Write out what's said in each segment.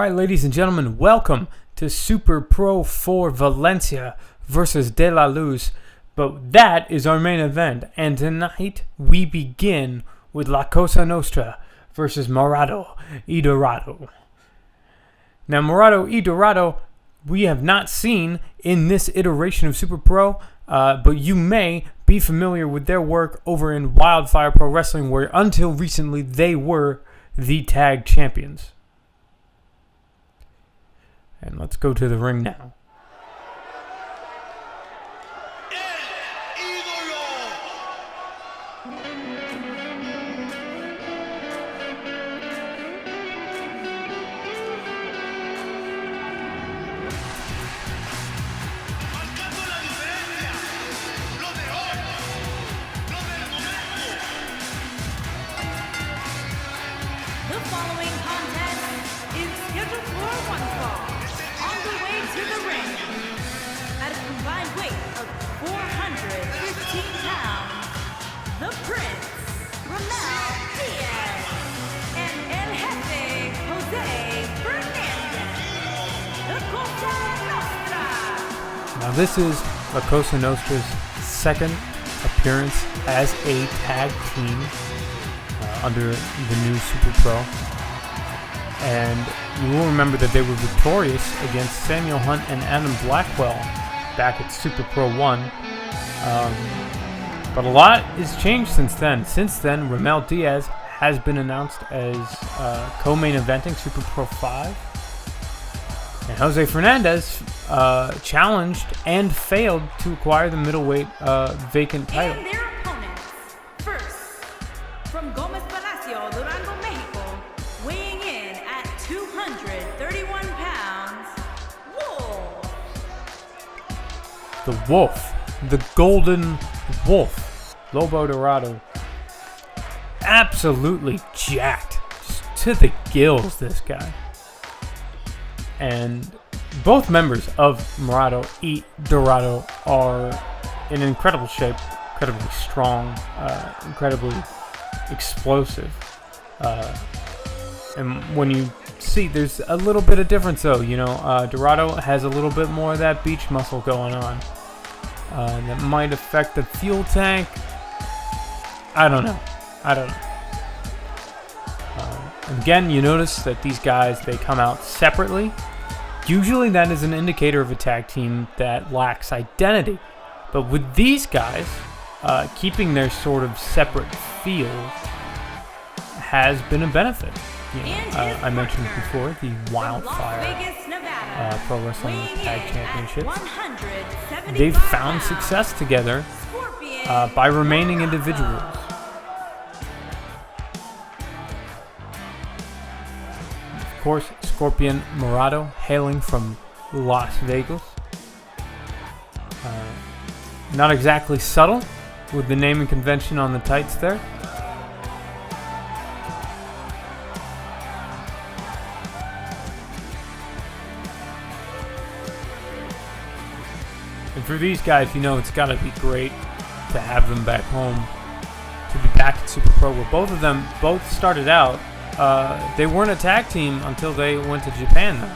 Alright, ladies and gentlemen, welcome to Super Pro 4 Valencia versus De La Luz. But that is our main event, and tonight we begin with La COSA NOSTRA versus MURADO y DORADO. Now, MURADO y DORADO we have not seen in this iteration of Super Pro, but you may be familiar with their work over in Wildfire Pro Wrestling, where until recently they were the tag champions. And let's go to the ring now. The following contest is scheduled for one fall. On the way to the ring, at a combined weight of 415 pounds, the Prince, Romel Diaz, and El Jefe, Jose Fernandez, the COSA Nostra. Now this is La COSA Nostra's second appearance as a tag team under the new Super Pro. And you will remember that they were victorious against Samuel Hunt and Adam Blackwell back at Super Pro 1. But a lot has changed since then. Since then, Romel Diaz has been announced as co-main eventing Super Pro 5. And Jose Fernandez challenged and failed to acquire the middleweight vacant title. And their opponents, first, from Gomez Palacio, Durango, Mexico, weighing in at 231 pounds, Wolf. The Wolf, the Golden Wolf, Lobo Dorado. Absolutely jacked, just to the gills, this guy. And both members of MURADO y DORADO are in incredible shape, incredibly strong, incredibly explosive. And when you see, there's a little bit of difference though. You know, Dorado has a little bit more of that beach muscle going on. That might affect the fuel tank. I don't know. Again, you notice that these guys, they come out separately. Usually that is an indicator of a tag team that lacks identity. But with these guys, keeping their sort of separate feel has been a benefit. You know, I mentioned before the Wildfire Pro Wrestling Tag Championships. They've found success together by remaining individuals. Of course, Scorpion MURADO, hailing from Las Vegas. Not exactly subtle with the naming convention on the tights there. And for these guys, you know, it's got to be great to have them back home, to be back at Super Pro, where both of them started out. They weren't a tag team until they went to Japan, though.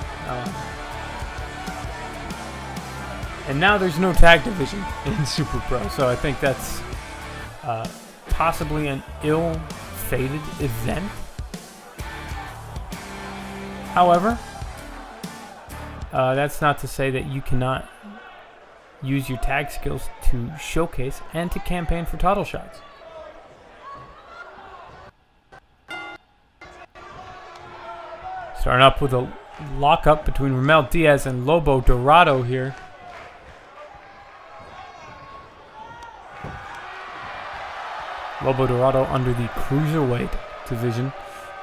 And now there's no tag division in Super Pro, so I think that's possibly an ill-fated event. However, that's not to say that you cannot use your tag skills to showcase and to campaign for title shots. Starting up with a lockup between Romel Diaz and Lobo Dorado here. Lobo Dorado under the cruiserweight division.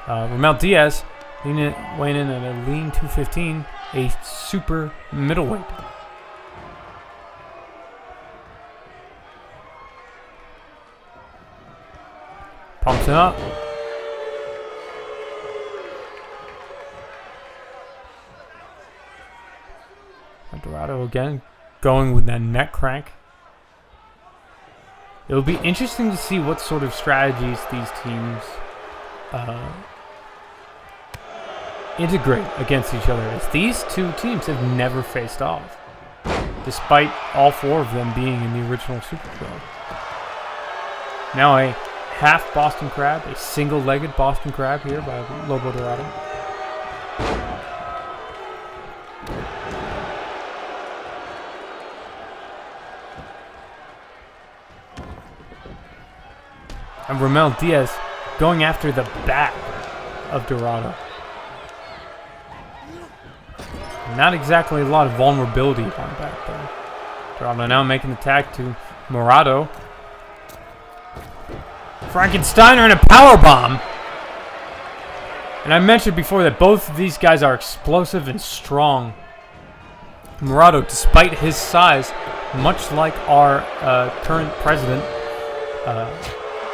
Romel Diaz weighing in at a lean 215, a super middleweight. Pumps him up. Dorado again going with that neck crank. It'll be interesting to see what sort of strategies these teams integrate against each other, as these two teams have never faced off, despite all four of them being in the original Super Pro. Now a half Boston Crab, a single-legged Boston Crab here by Lobo Dorado. And Romel Diaz going after the back of Dorado. Not exactly a lot of vulnerability on back there. Dorado now making the tag to Murado. Frankensteiner and a powerbomb. And I mentioned before that both of these guys are explosive and strong. Murado, despite his size, much like our current president,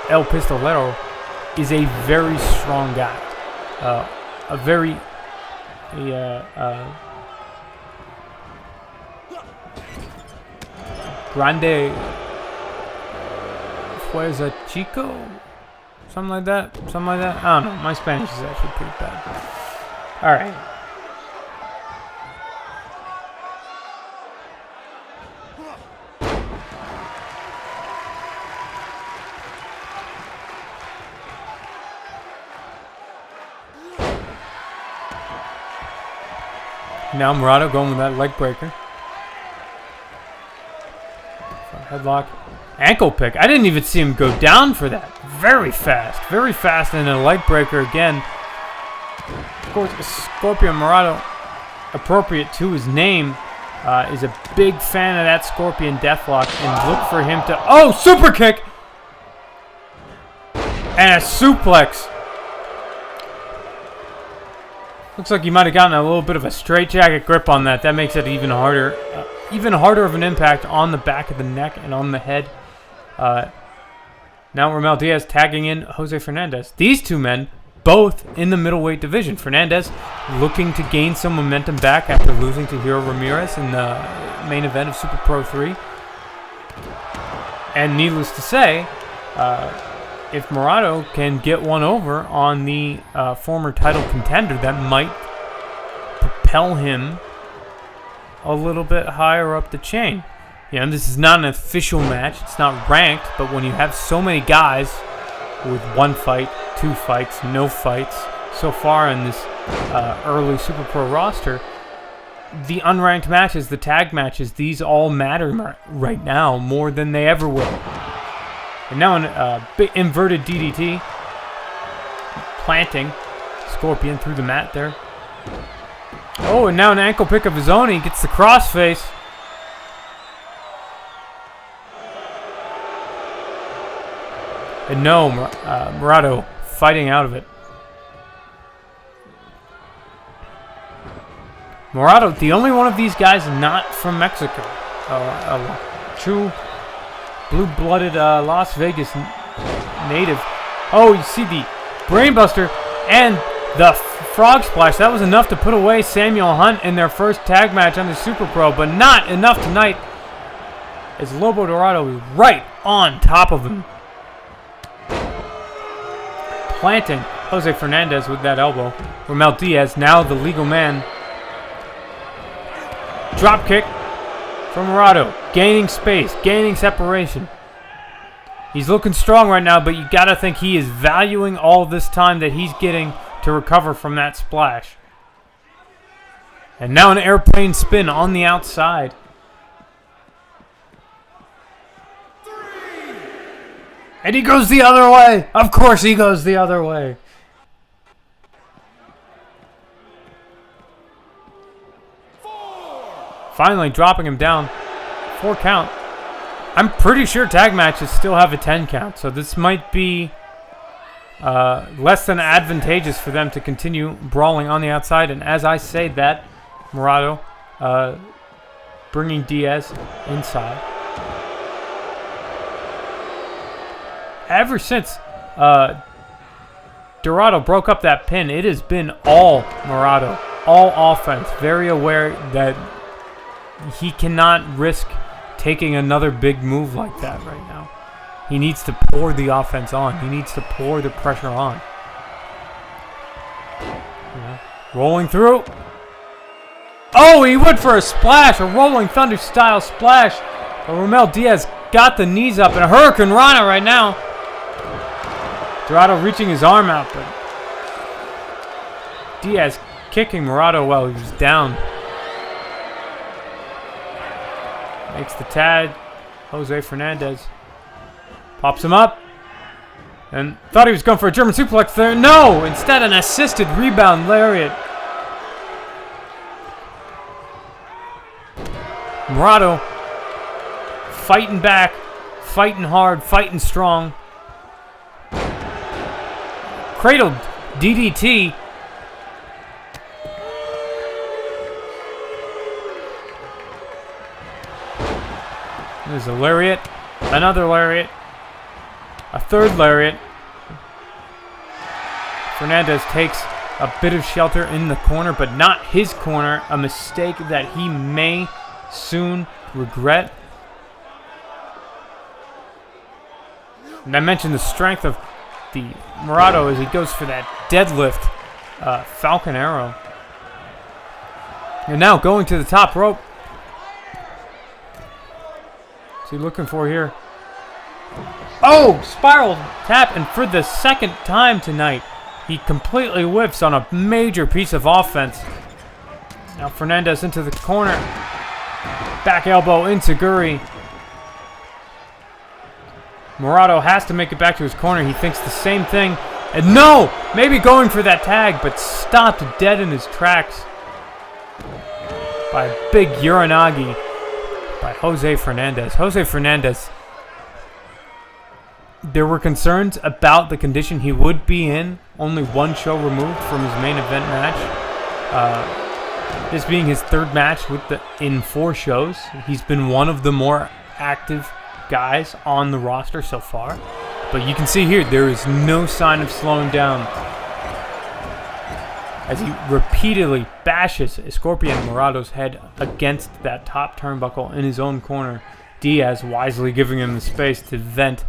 El Pistolero, is a very strong guy. A very grande fuerza chico, something like that. I don't know. My Spanish is actually pretty bad. All right. Now Murado going with that leg breaker. Headlock. Ankle pick. I didn't even see him go down for that. Very fast. Very fast. And a leg breaker again. Of course, Scorpion Murado, appropriate to his name, is a big fan of that Scorpion Deathlock. And look for him to... Oh, super kick! And a suplex. Looks like he might have gotten a little bit of a straitjacket grip on that. That makes it even harder. Even harder of an impact on the back of the neck and on the head. Now Romel Diaz tagging in Jose Fernandez. These two men, both in the middleweight division. Fernandez looking to gain some momentum back after losing to Hiro Ramirez in the main event of Super Pro 3. And needless to say, if Murado can get one over on the former title contender, that might propel him a little bit higher up the chain. You know, this is not an official match. It's not ranked, but when you have so many guys with one fight, two fights, no fights so far in this early Super Pro roster, the unranked matches, the tag matches, these all matter right now more than they ever will. And now an big inverted DDT. Planting Scorpion through the mat there. Oh, and now an ankle pick of his own. He gets the crossface. And no, Murado fighting out of it. Murado, the only one of these guys not from Mexico. True blue-blooded Las Vegas native. Oh, you see the brainbuster and the frog splash. That was enough to put away Samuel Hunt in their first tag match on the Super Pro, but not enough tonight, as Lobo Dorado is right on top of him. Planting Jose Fernandez with that elbow. Romel Diaz, now the legal man. Drop kick from Murado, gaining space, gaining separation. He's looking strong right now, but you gotta think he is valuing all this time that he's getting to recover from that splash. And now an airplane spin on the outside. And he goes the other way. Of course he goes the other way. Finally dropping him down. 4 count. I'm pretty sure tag matches still have a 10 count, so this might be less than advantageous for them to continue brawling on the outside. And as I say that, Murado bringing Diaz inside. Ever since Dorado broke up that pin, it has been all Murado, all offense. Very aware that he cannot risk taking another big move like that right now. He needs to pour the offense on. He needs to pour the pressure on. Yeah. Rolling through. Oh, he went for a splash, a Rolling Thunder style splash. But Romel Diaz got the knees up in a Hurricane Rana right now. Dorado reaching his arm out, but Diaz kicking Murado while he was down. Makes the tag. Jose Fernandez pops him up. And thought he was going for a German suplex there. No! Instead, an assisted rebound lariat. Murado fighting back, fighting hard, fighting strong. Cradled DDT. There's a lariat, another lariat, a third lariat. Fernandez takes a bit of shelter in the corner, but not his corner. A mistake that he may soon regret. And I mentioned the strength of the Murado as he goes for that deadlift Falcon Arrow. And now going to the top rope. What's he looking for here? Oh, spiral tap, and for the second time tonight, he completely whiffs on a major piece of offense. Now Fernandez into the corner. Back elbow into Guri. Murado has to make it back to his corner. He thinks the same thing. And no! Maybe going for that tag, but stopped dead in his tracks by a big Uranagi by Jose Fernandez. Jose Fernandez, there were concerns about the condition he would be in, only one show removed from his main event match. This being his third match in 4 shows. He's been one of the more active guys on the roster so far. But you can see here, there is no sign of slowing down as he repeatedly bashes Scorpion Murado's head against that top turnbuckle in his own corner. Diaz wisely giving him the space to vent.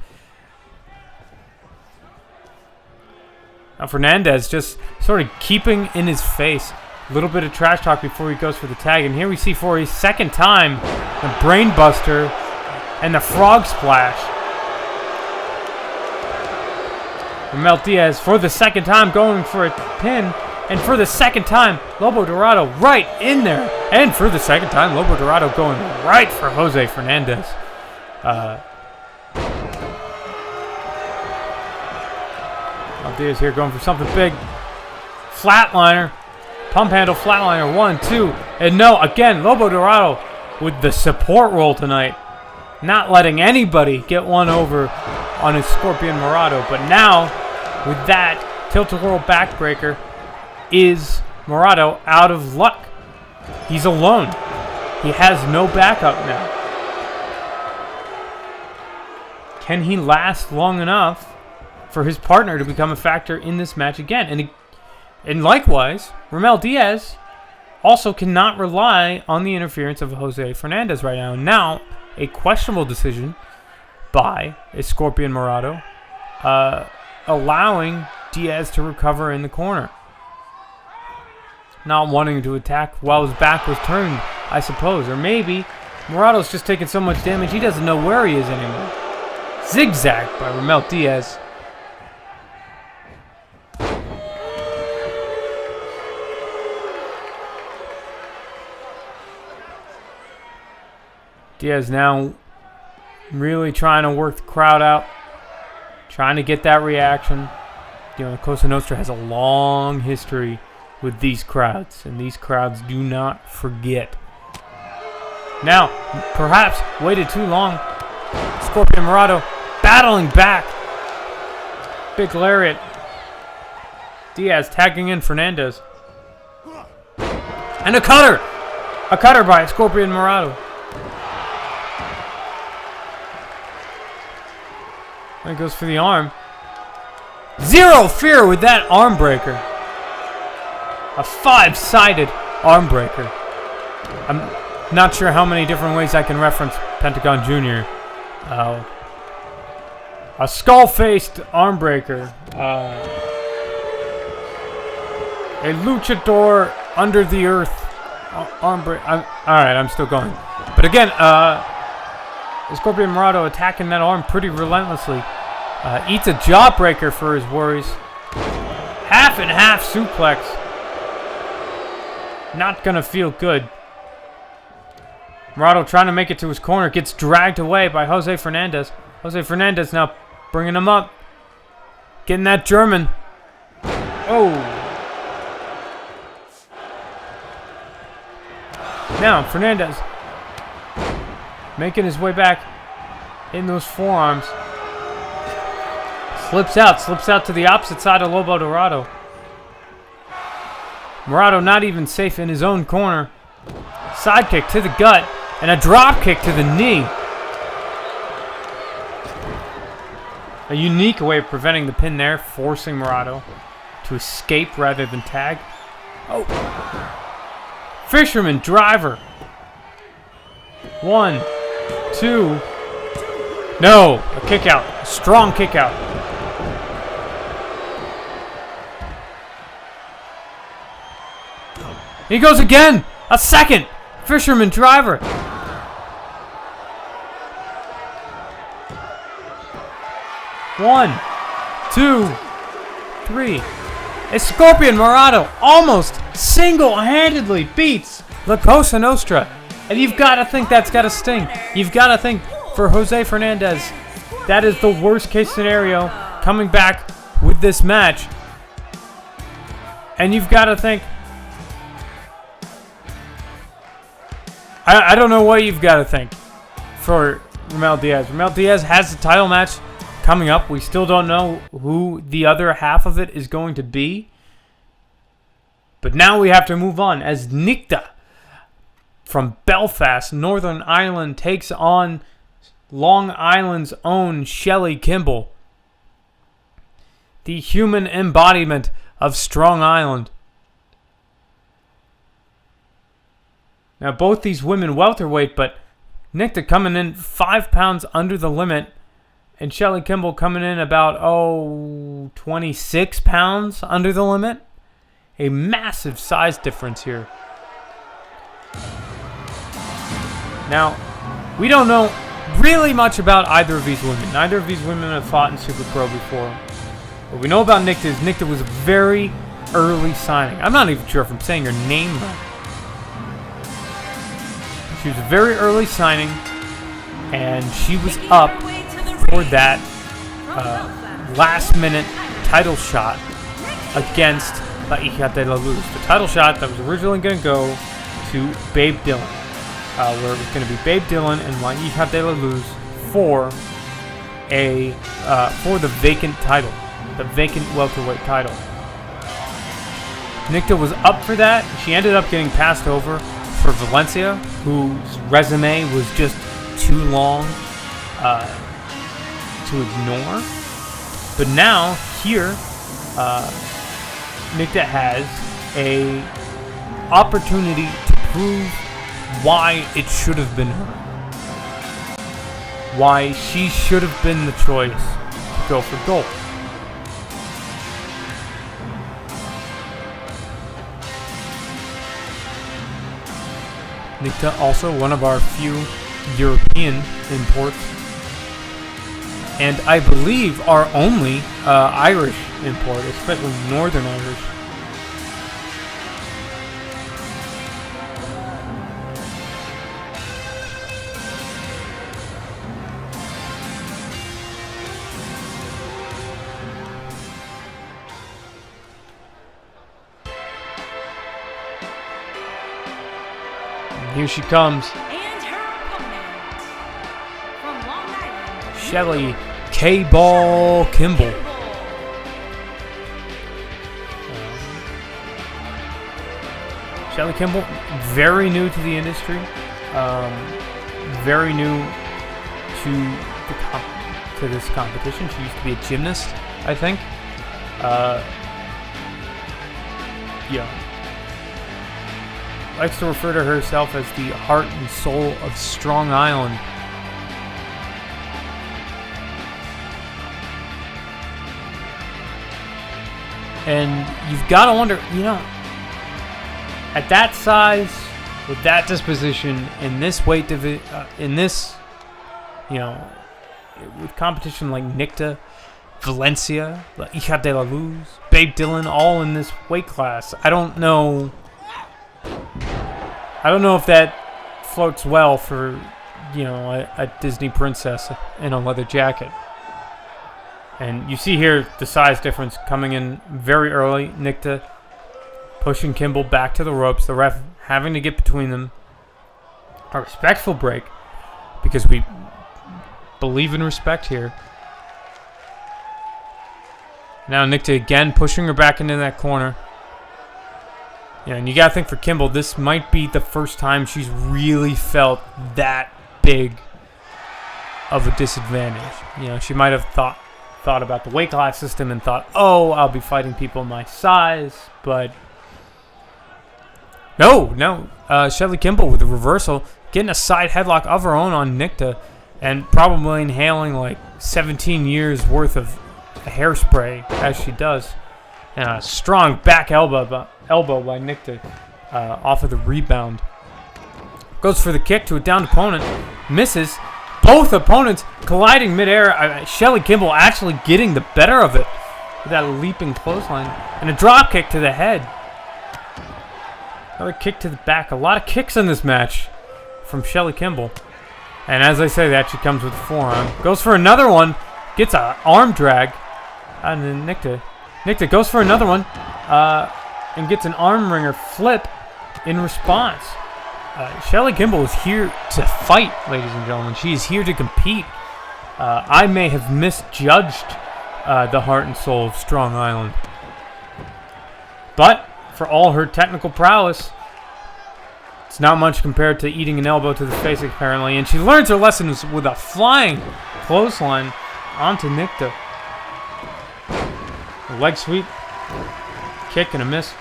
Now Fernandez just sort of keeping in his face. A little bit of trash talk before he goes for the tag. And here we see for his second time, the Brain Buster and the Frog Splash. Romel Diaz for the second time going for a pin. And for the second time, Lobo Dorado right in there. And for the second time, Lobo Dorado going right for Jose Fernandez. Diaz here going for something big. Flatliner. Pump handle flatliner. 1, 2. And no, again, Lobo Dorado with the support role tonight. Not letting anybody get one over on his Scorpion Murado. But now, with that tilt-a-whirl backbreaker, is Murado out of luck. He's alone. He has no backup now. Can he last long enough for his partner to become a factor in this match again? And likewise, Romel Diaz also cannot rely on the interference of Jose Fernandez right now. Now, a questionable decision by a Scorpion Murado, allowing Diaz to recover in the corner. Not wanting to attack while his back was turned, I suppose. Or maybe Murado's just taking so much damage he doesn't know where he is anymore. Zigzag by Romel Diaz. Diaz now really trying to work the crowd out. Trying to get that reaction. You know, Cosa Nostra has a long history with these crowds, and these crowds do not forget. Now, perhaps waited too long. Scorpion Murado battling back. Big lariat. Diaz tagging in Fernandez. And a cutter! A cutter by Scorpion Murado. And he goes for the arm. Zero fear with that arm breaker. A 5-sided arm breaker. I'm not sure how many different ways I can reference Pentagon Jr. A skull-faced arm breaker. A luchador under the earth. Arm break. Alright, I'm still going. But again, Scorpion Murado attacking that arm pretty relentlessly. Eats a jawbreaker for his worries. Half and half suplex. Not gonna feel good. Murado trying to make it to his corner. Gets dragged away by Jose Fernandez. Jose Fernandez now bringing him up. Getting that German. Oh. Now, Fernandez making his way back in those forearms. Slips out to the opposite side of Lobo Dorado. Murado not even safe in his own corner. Side kick to the gut and a drop kick to the knee. A unique way of preventing the pin there, forcing Murado to escape rather than tag. Oh. Fisherman driver. 1, 2. No, a kick out. A strong kick out. He goes again. A second. Fisherman driver. One, 2, 3. A Scorpion Murado almost single-handedly beats La Cosa Nostra. And you've got to think that's got to sting. You've got to think for Jose Fernandez, that is the worst case scenario coming back with this match. And you've got to think, I don't know what you've got to think for Romel Diaz. Romel Diaz has the title match coming up. We still don't know who the other half of it is going to be. But now we have to move on as NIKTA from Belfast, Northern Ireland, takes on Long Island's own Shelly Kimball, the human embodiment of Strong Island. Now, both these women welterweight, but NIKTA coming in 5 pounds under the limit, and Shelly Kimball coming in about, 26 pounds under the limit. A massive size difference here. Now, we don't know really much about either of these women. Neither of these women have fought in Super Pro before. What we know about NIKTA is NIKTA was a very early signing. I'm not even sure if I'm saying her name right. She was a very early signing, and she was up for that last-minute title shot against La Hija de la Luz. The title shot that was originally going to go to Babe Dillon, where it was going to be Babe Dillon and La Hija de la Luz for the vacant title, the vacant welterweight title. NIKTA was up for that. She ended up getting passed over for Valencia, whose resume was just too long to ignore. But now, here, NIKTA has a opportunity to prove why it should have been her. Why she should have been the choice to go for gold. NIKTA also one of our few European imports, and I believe our only Irish import, especially Northern Irish. Here she comes. And her opponent from Long Island, Shelly K-Ball Kimball. Shelly Kimball, very new to the industry. Very new to this competition. She used to be a gymnast, I think. Yeah. Likes to refer to herself as the heart and soul of Strong Island. And you've got to wonder, at that size, with that disposition, in this weight division, in this, you know, with competition like NIKTA, Valencia, HIJA de la Luz, Babe Dylan, all in this weight class, I don't know if that floats well for, you know, a Disney princess in a leather jacket. And you see here the size difference coming in very early. NIKTA pushing Kimble back to the ropes. The ref having to get between them. A respectful break, because we believe in respect here. Now NIKTA again pushing her back into that corner. Yeah, and you gotta think for Kimble, this might be the first time she's really felt that big of a disadvantage. You know, she might have thought about the weight class system and thought, oh, I'll be fighting people my size, but no. Shelly Kimble with the reversal, getting a side headlock of her own on NIKTA, and probably inhaling like 17 years worth of hairspray as she does. And a strong back elbow by NIKTA off of the rebound. Goes for the kick to a downed opponent. Misses. Both opponents colliding midair. Shelly Kimble actually getting the better of it with that leaping clothesline. And a drop kick to the head. Another kick to the back. A lot of kicks in this match from Shelly Kimble. And as I say that, she comes with a forearm. Goes for another one. Gets an arm drag. And then NIKTA goes for another one. And gets an arm wringer flip in response. Shelly Kimble is here to fight, ladies and gentlemen. She is here to compete. I may have misjudged the heart and soul of Strong Island. But for all her technical prowess, it's not much compared to eating an elbow to the face, apparently. And she learns her lessons with a flying clothesline onto NIKTA. A leg sweep, kick, and a miss.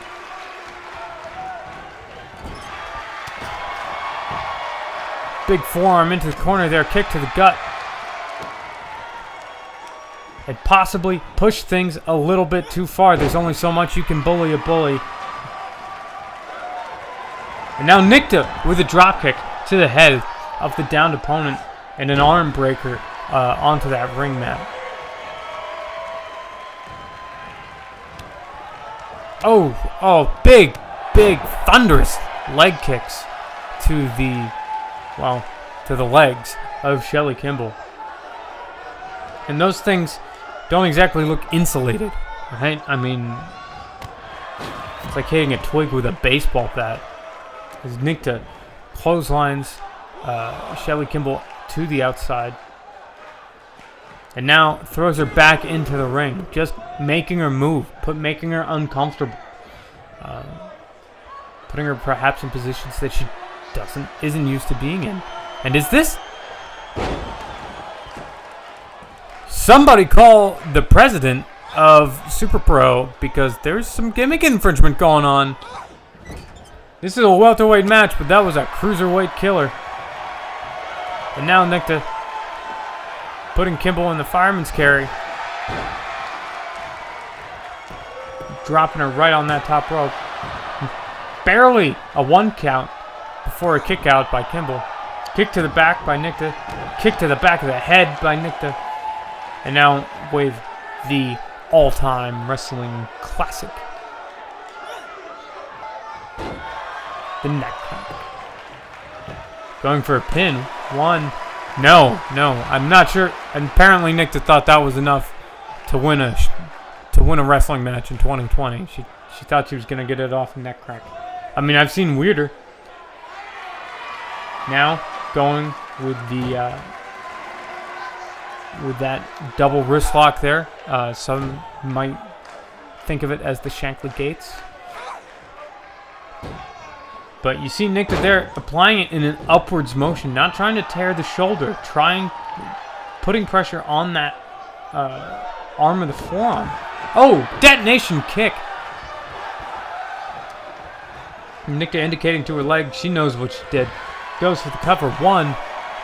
Big forearm into the corner there, kick to the gut. And possibly push things a little bit too far. There's only so much you can bully a bully. And now NIKTA with a dropkick to the head of the downed opponent and an arm breaker onto that ring mat. Oh, big, thunderous leg kicks to the legs of Shelly Kimble. And those things don't exactly look insulated, right? I mean, it's like hitting a twig with a baseball bat. As NIKTA clotheslines Shelly Kimble to the outside. And now throws her back into the ring, just making her move, making her uncomfortable. Putting her perhaps in positions that she isn't used to being in. And is this? Somebody call the president of Super Pro, because there's some gimmick infringement going on. This is a welterweight match, but that was a cruiserweight killer. And now NIKTA putting Kimble in the fireman's carry. Dropping her right on that top rope. Barely a 1 count before a kick out by Kimble. Kick to the back by NIKTA. Kick to the back of the head by NIKTA. And now with the all-time wrestling classic, the neck crack. Going for a pin. 1. No, I'm not sure. And apparently NIKTA thought that was enough to win a wrestling match in 2020. She thought she was gonna get it off a neck crack. I mean, I've seen weirder. Now going with that double wrist lock there. Some might think of it as the Shankly Gates. But you see NIKTA there applying it in an upwards motion, not trying to tear the shoulder, putting pressure on that arm of the forearm. Oh, detonation kick. NIKTA indicating to her leg she knows what she did. Goes for the cover. 1,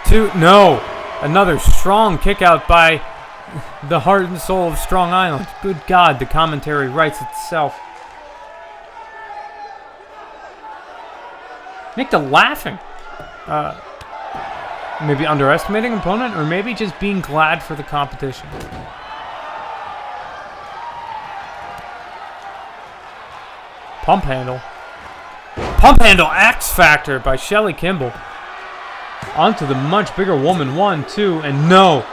2, no. Another strong kick out by the heart and soul of Strong Island. Good God, the commentary writes itself. NIKTA laughing. Maybe underestimating opponent, or maybe just being glad for the competition. Pump handle. Pump handle X Factor by Shelly Kimball. Onto the much bigger woman. 1, 2, and no.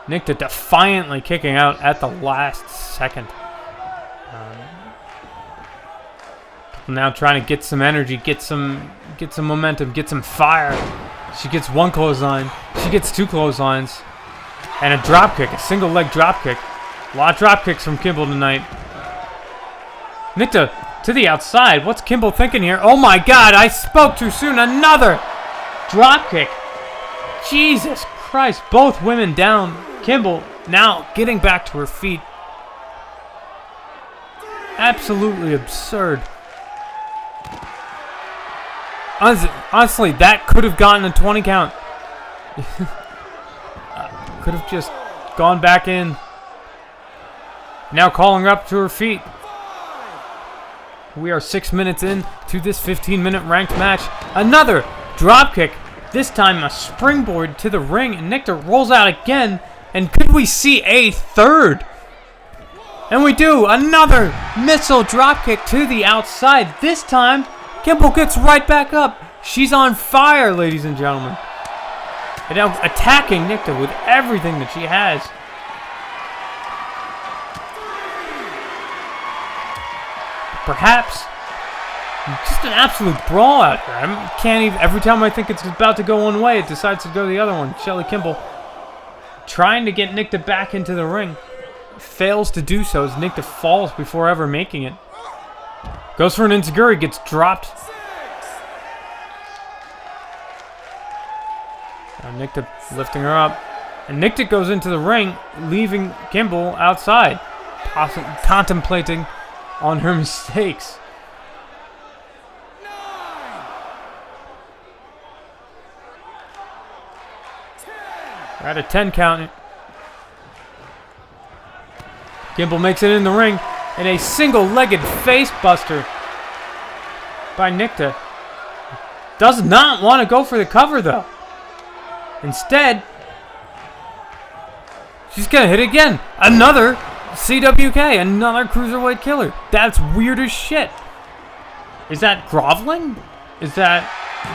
NIKTA defiantly kicking out at the last second. Now trying to get some energy, get some momentum, get some fire. She gets one clothesline. She gets 2 clotheslines. And a drop kick, a single leg drop kick. A lot of drop kicks from Kimball tonight. NIKTA to the outside. What's Kimball thinking here? Oh my god, I spoke too soon. Another drop kick. Jesus Christ, both women down. Kimball now getting back to her feet. Absolutely absurd. Honestly, that could have gotten a 20 count. Could have just gone back in. Now calling her up to her feet. We are 6 minutes in to this 15-minute ranked match. Another drop kick. This time a springboard to the ring, and NIKTA rolls out again. And could we see a third? And we do. Another missile drop kick to the outside. This time, Kimball gets right back up. She's on fire, ladies and gentlemen. And now attacking NIKTA with everything that she has. Perhaps just an absolute brawl out here. I can't even. Every time I think it's about to go one way, it decides to go the other one. Shelly Kimball trying to get NIKTA back into the ring. Fails to do so as NIKTA falls before ever making it. Goes for an enziguri, gets dropped. Now NIKTA lifting her up. And NIKTA goes into the ring, leaving Kimball outside, possibly contemplating on her mistakes. We're at a 10 count. Kimball makes it in the ring. And a single-legged face buster by NIKTA. Does not want to go for the cover, though. Instead, she's going to hit again. Another CWK, another cruiserweight killer. That's weird as shit. Is that groveling? Is that...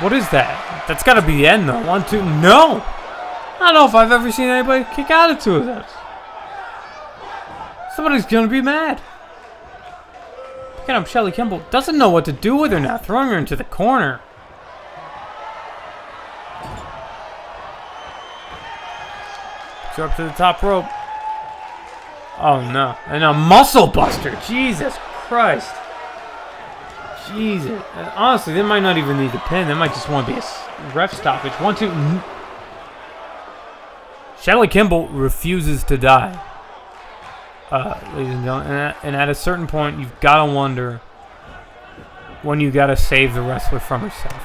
What is that? That's got to be the end, though. 1, 2... No! I don't know if I've ever seen anybody kick out of 2 of those. Somebody's going to be mad. Picking up Shelly Kimball. Doesn't know what to do with her now. Throwing her into the corner. Picks her up to the top rope. Oh no. And a muscle buster. Jesus Christ. Jesus. And honestly, they might not even need the pin. They might just want to be a ref stoppage. 1, 2. Shelly Kimball refuses to die. Ladies and gentlemen, and at a certain point, you've got to wonder when you got to save the wrestler from herself.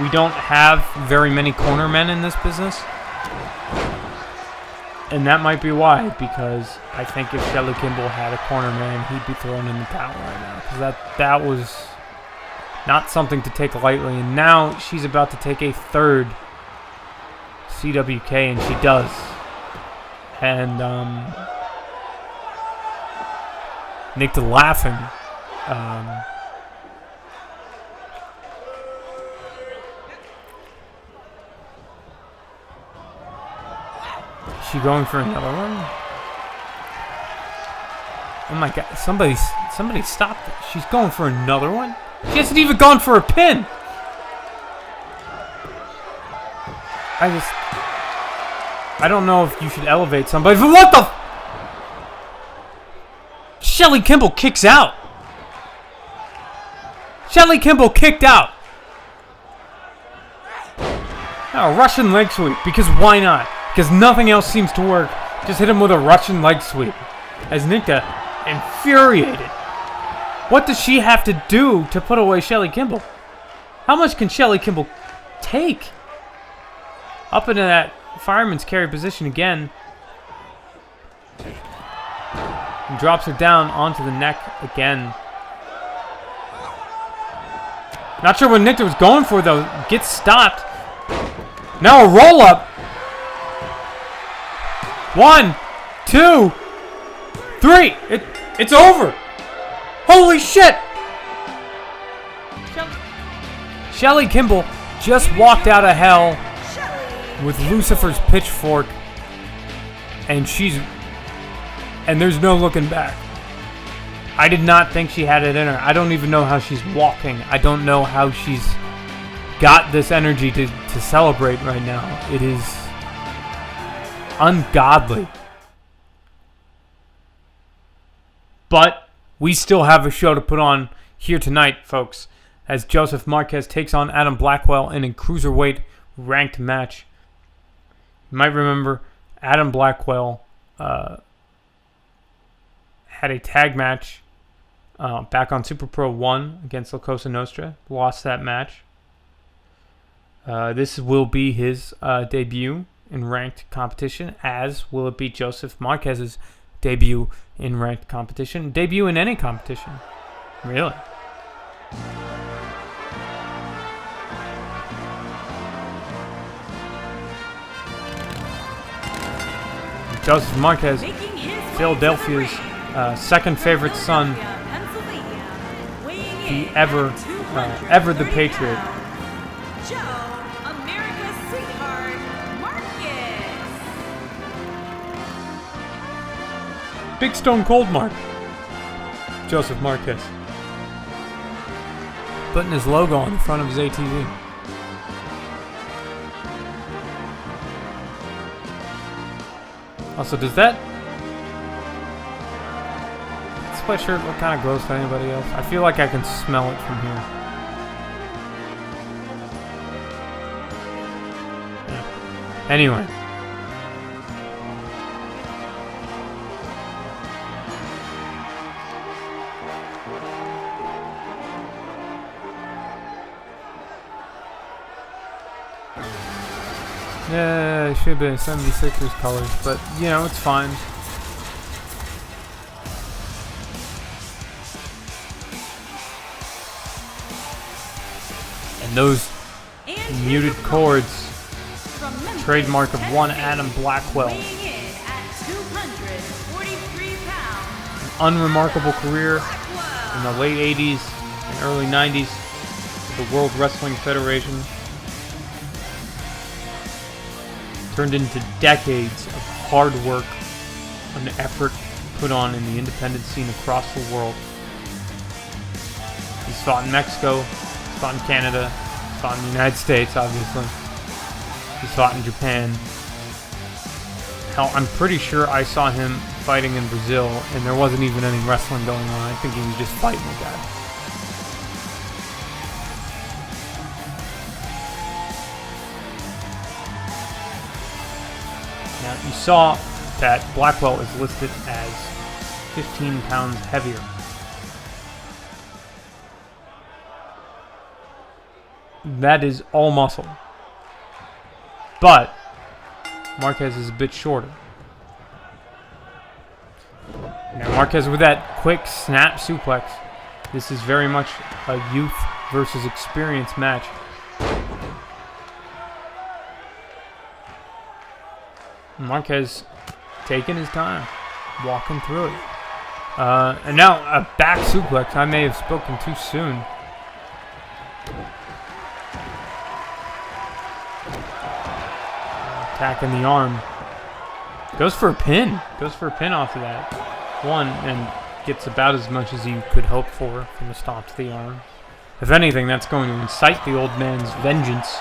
We don't have very many corner men in this business, and that might be why. Because I think if Shelly Kimball had a corner man, he'd be thrown in the towel right now. Because that was not something to take lightly. And now she's about to take a third CWK, and she does. And NIKTA laughing. Is she going for another one? Oh my god, somebody stop it. She's going for another one? She hasn't even gone for a pin! I don't know if you should elevate somebody, but what the... Shelly Kimball kicks out. Shelly Kimball kicked out. Now a Russian leg sweep, because why not? Because nothing else seems to work. Just hit him with a Russian leg sweep. As NIKTA, infuriated. What does she have to do to put away Shelly Kimball? How much can Shelly Kimball take? Up into that fireman's carry position again. And drops her down onto the neck again. Not sure what NIKTA was going for, though. Gets stopped. Now a roll-up. 1, 2, 3. It's over. Holy shit. Shelly Kimball just walked out of hell with Lucifer's pitchfork. And there's no looking back. I did not think she had it in her. I don't even know how she's walking. I don't know how she's got this energy to celebrate right now. It is ungodly. But we still have a show to put on here tonight, folks, as Joseph Marquez takes on Adam Blackwell in a cruiserweight ranked match. You might remember Adam Blackwell had a tag match back on Super Pro 1 against La COSA Nostra. Lost that match. This will be his debut in ranked competition, as will it be Joseph Marquez's debut in ranked competition. Debut in any competition. Really. Joseph Marquez, Philadelphia's second favorite son, the ever the Patriot. Big Stone Cold Mark. Joseph Marquez. Putting his logo on the front of his ATV. Also, does that sweatshirt look kind of gross to anybody else? I feel like I can smell it from here. Yeah. Anyway. Yeah, it should have been 76ers colors, but, you know, it's fine. And those muted chords, trademark of one Adam Blackwell. An unremarkable career in the late 80s and early 90s with the World Wrestling Federation. Turned into decades of hard work and effort put on in the independent scene across the world. He's fought in Mexico, he's fought in Canada, he's fought in the United States, obviously. He's fought in Japan. Hell, I'm pretty sure I saw him fighting in Brazil, and there wasn't even any wrestling going on. I think he was just fighting the guy. Now, you saw that Blackwell is listed as 15 pounds heavier. That is all muscle. But Marquez is a bit shorter. Now, Marquez with that quick snap suplex. This is very much a youth versus experience match. Marquez taking his time, walking through it. And now a back suplex. I may have spoken too soon. Attacking the arm. Goes for a pin. Goes for a pin off of that one and gets about as much as you could hope for from a stomp to the arm. If anything, that's going to incite the old man's vengeance,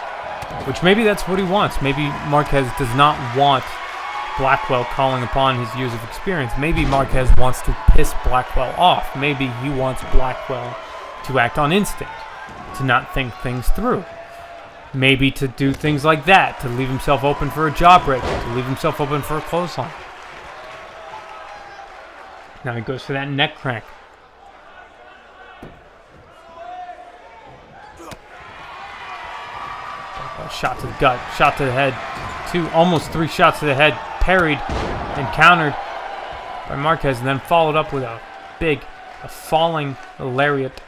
which maybe that's what he wants. Maybe Marquez does not want Blackwell calling upon his years of experience. Maybe Marquez wants to piss Blackwell off. Maybe he wants Blackwell to act on instinct, to not think things through. Maybe to do things like that, to leave himself open for a jawbreaker, to leave himself open for a clothesline. Now he goes for that neck crank. Shot to the gut, shot to the head. Almost three shots to the head. Parried and countered by Marquez, and then followed up with a falling lariat.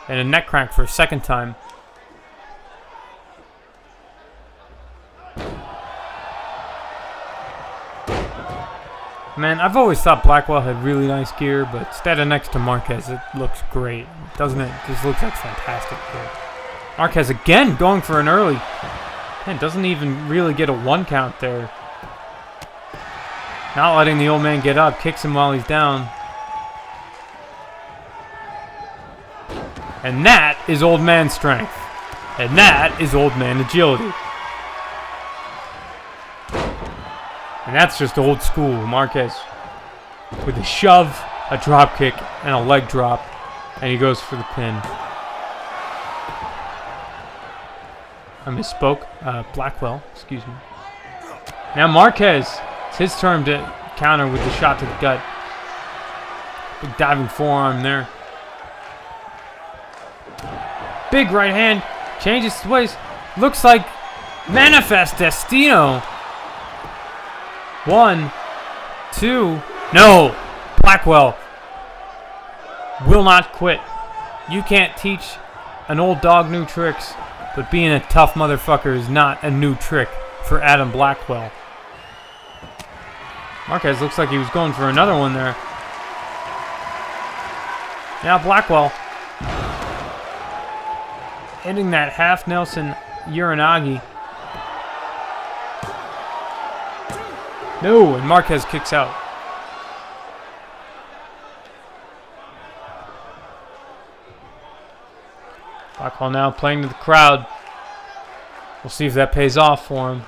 And a neck crank for a second time. Man, I've always thought Blackwell had really nice gear, but standing next to Marquez, it looks great. Doesn't it? It just looks like fantastic gear. Marquez again going for an early. Man, doesn't even really get a 1 count there. Not letting the old man get up. Kicks him while he's down. And that is old man strength. And that is old man agility. And that's just old school. Marquez with a shove, a drop kick, and a leg drop. And he goes for the pin. I misspoke. Blackwell, excuse me. Now Marquez, it's his turn to counter with the shot to the gut. Big diving forearm there. Big right hand, changes his waist. Looks like Manifest Destino. 1, 2, no! Blackwell will not quit. You can't teach an old dog new tricks, but being a tough motherfucker is not a new trick for Adam Blackwell. Marquez looks like he was going for another one there. Now Blackwell hitting that half Nelson Uranagi. No, and Marquez kicks out. Blackwell now playing to the crowd. We'll see if that pays off for him.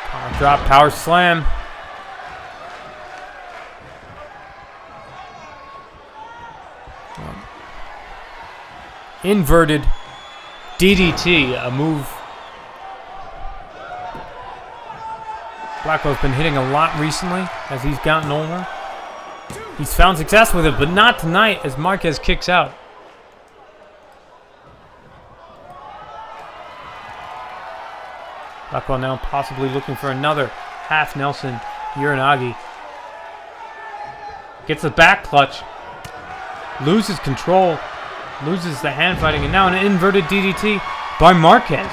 Power drop, power slam. Inverted DDT, a move Blackwell's been hitting a lot recently as he's gotten older. He's found success with it, but not tonight as Marquez kicks out. Blackwell now possibly looking for another half Nelson Uranagi. Gets the back clutch. Loses control. Loses the hand fighting, and now an inverted DDT by Marquez.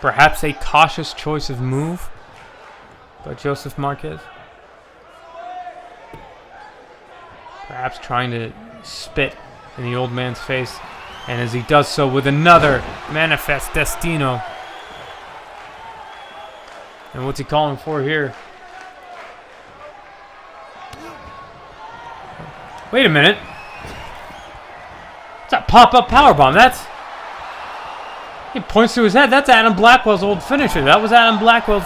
Perhaps a cautious choice of move by Joseph Marquez. Perhaps trying to spit in the old man's face, and as he does so with another Manifest Destino. And what's he calling for here? Wait a minute. It's a pop-up powerbomb. That's... He points to his head. That's Adam Blackwell's old finisher. That was Adam Blackwell's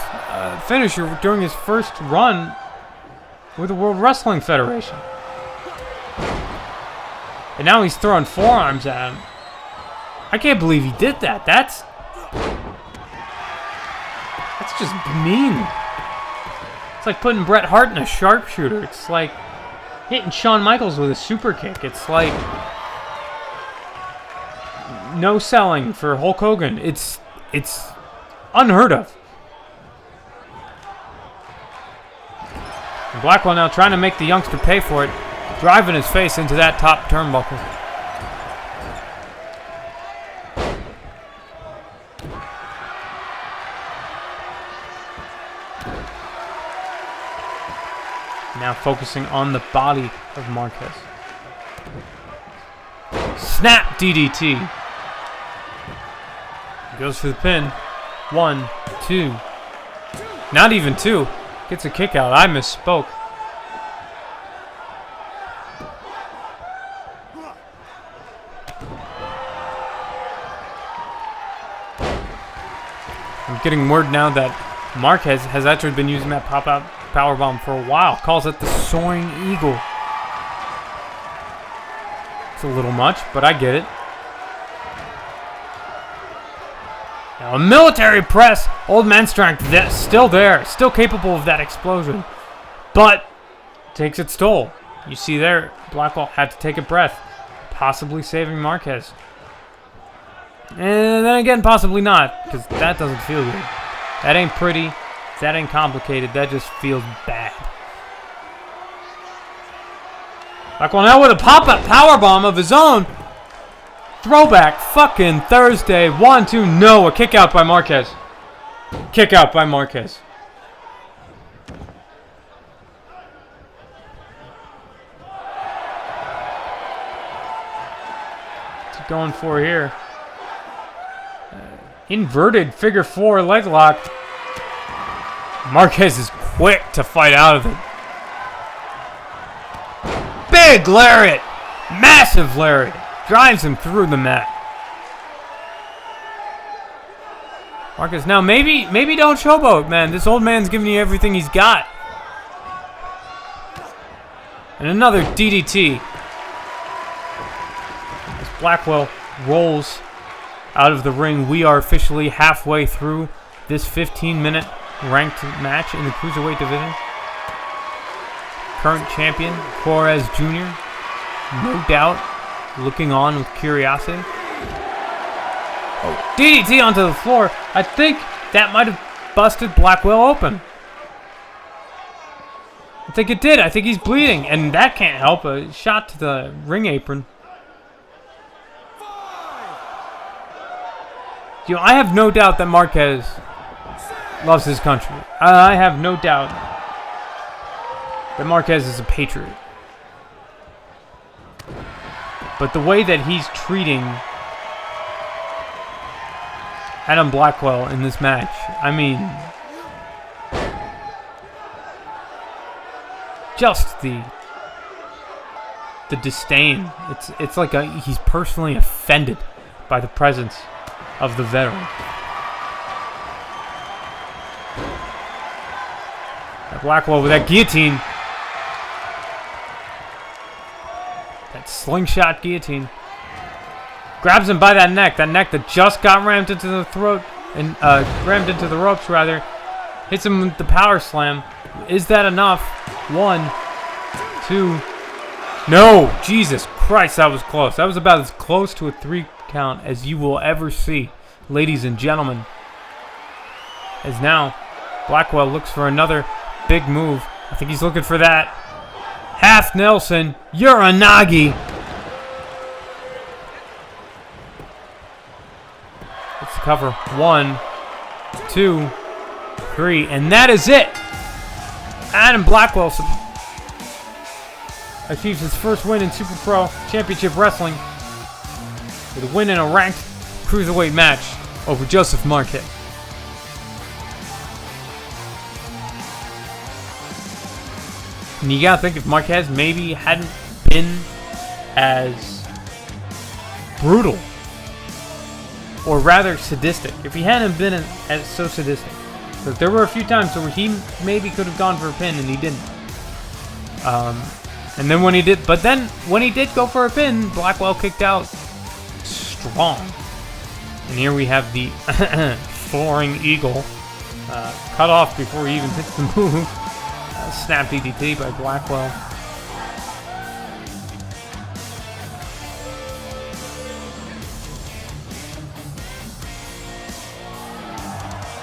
finisher during his first run with the World Wrestling Federation. And now he's throwing forearms at him. I can't believe he did that. That's just mean. It's like putting Bret Hart in a sharpshooter. It's like hitting Shawn Michaels with a super kick. It's like no selling for Hulk Hogan. It's unheard of. And Blackwell now trying to make the youngster pay for it, driving his face into that top turnbuckle. Now focusing on the body of Marquez. Snap DDT. Goes for the pin. 1, 2. Not even 2. Gets a kick out. I misspoke. I'm getting word now that Marquez has actually been using that pop-out powerbomb for a while. Calls it the Soaring Eagle. It's a little much, but I get it. Now a military press. Old man strength. That's still there. Still capable of that explosion. But takes its toll. You see there, Blackwell had to take a breath, possibly saving Marquez. And then again, possibly not, because that doesn't feel good. That ain't pretty. That ain't complicated. That just feels bad. Blackwell now with a pop-up powerbomb of his own. Throwback fucking Thursday. 1-2. No, a kick out by Marquez. Kick out by Marquez. What's he going for here? Inverted figure 4 leg lock. Marquez is quick to fight out of it. Big lariat. Massive lariat. Drives him through the mat. Marquez, now maybe don't showboat, man. This old man's giving you everything he's got. And another DDT. As Blackwell rolls out of the ring, we are officially halfway through this 15-minute ranked match in the Cruiserweight division. Current champion, Juarez Jr., no doubt looking on with curiosity. Oh, DDT onto the floor. I think that might have busted Blackwell open. I think it did. I think he's bleeding, and that can't help. A shot to the ring apron. You know, I have no doubt that Marquez loves his country. I have no doubt that Marquez is a patriot. But the way that he's treating Adam Blackwell in this match, I mean, just the disdain. It's like he's personally offended by the presence of the veteran. Blackwell with that guillotine. That slingshot guillotine. Grabs him by that neck that just got rammed into the throat and rammed into the ropes rather. Hits him with the power slam. Is that enough? 1, 2. No, Jesus Christ, that was close. That was about as close to a 3 count as you will ever see, ladies and gentlemen. As now Blackwell looks for another big move. I think he's looking for that half Nelson Uranagi. Let's cover 1, 2, 3, and that is it. Adam Blackwell achieves his first win in Super Pro Championship Wrestling with a win in a ranked cruiserweight match over Joseph Marquez. And you gotta think if Marquez maybe hadn't been as brutal, or rather sadistic, if he hadn't been as so sadistic, because there were a few times where he maybe could have gone for a pin and he didn't. And then when he did, go for a pin, Blackwell kicked out strong. And here we have the soaring eagle cut off before he even hits the move. Snap DDT by Blackwell.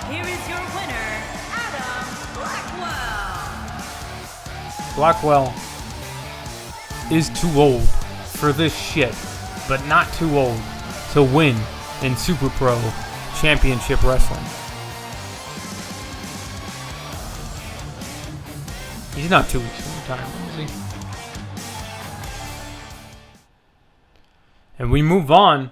Here is your winner, Adam Blackwell. Blackwell is too old for this shit, but not too old to win in Super Pro Championship Wrestling. He's not 2 weeks from retirement, is he? And we move on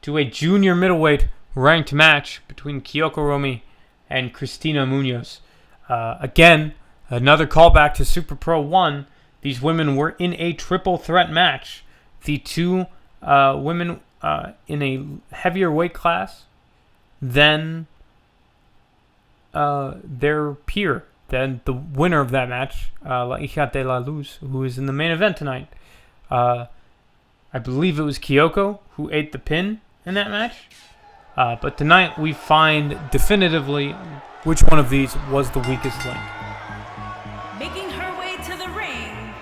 to a junior middleweight ranked match between KIYOKO ROMI and Cristina Munoz. Again, another callback to Super Pro 1. These women were in a triple threat match. The two women in a heavier weight class than their peer, than the winner of that match, La Hija de la Luz, who is in the main event tonight. I believe it was KIYOKO who ate the pin in that match. But tonight we find definitively which one of these was the weakest link. Making her way to the ring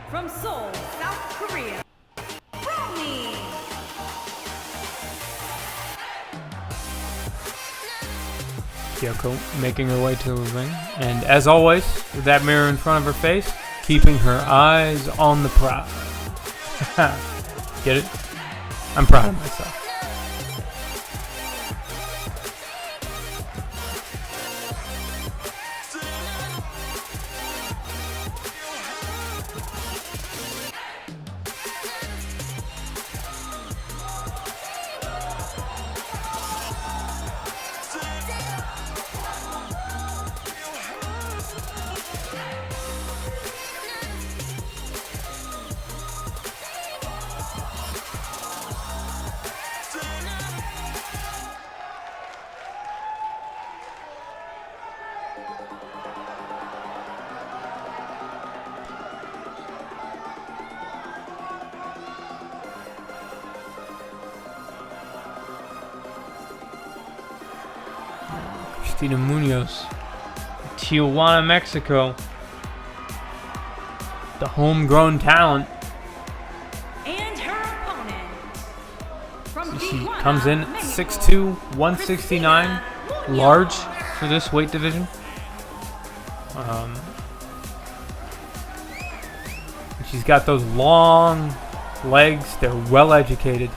from KIYOKO making her way to the ring. And as always, with that mirror in front of her face, keeping her eyes on the prize. Get it? I'm proud of myself. Christina Munoz, Tijuana, Mexico. The homegrown talent. And her opponent from She Tijuana, comes in Mexico, 6'2", 169, Christina large Munoz. for this weight division. She's got those long legs. They're well educated,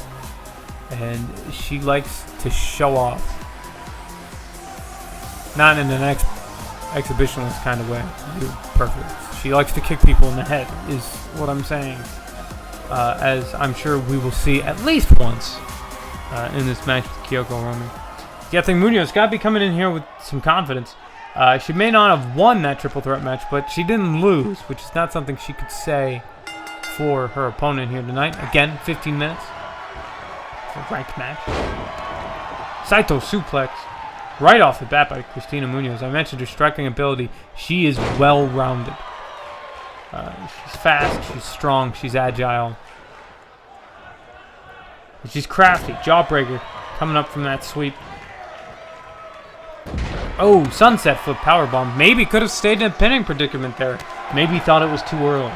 and she likes to show off. Not in an exhibitionist kind of way. You're perfect. She likes to kick people in the head, is what I'm saying. As I'm sure we will see at least once in this match with KIYOKO ROMI. Yeah, I think Munoz got to be coming in here with some confidence. She may not have won that triple threat match, but she didn't lose, which is not something she could say for her opponent here tonight. Again, 15 minutes. It's a ranked match. Saito suplex. Right off the bat by Christina Munoz. I mentioned her striking ability. She is well-rounded. She's fast, she's strong, she's agile. She's crafty. Jawbreaker coming up from that sweep. Oh, sunset flip powerbomb. Maybe could have stayed in a pinning predicament there. Maybe thought it was too early.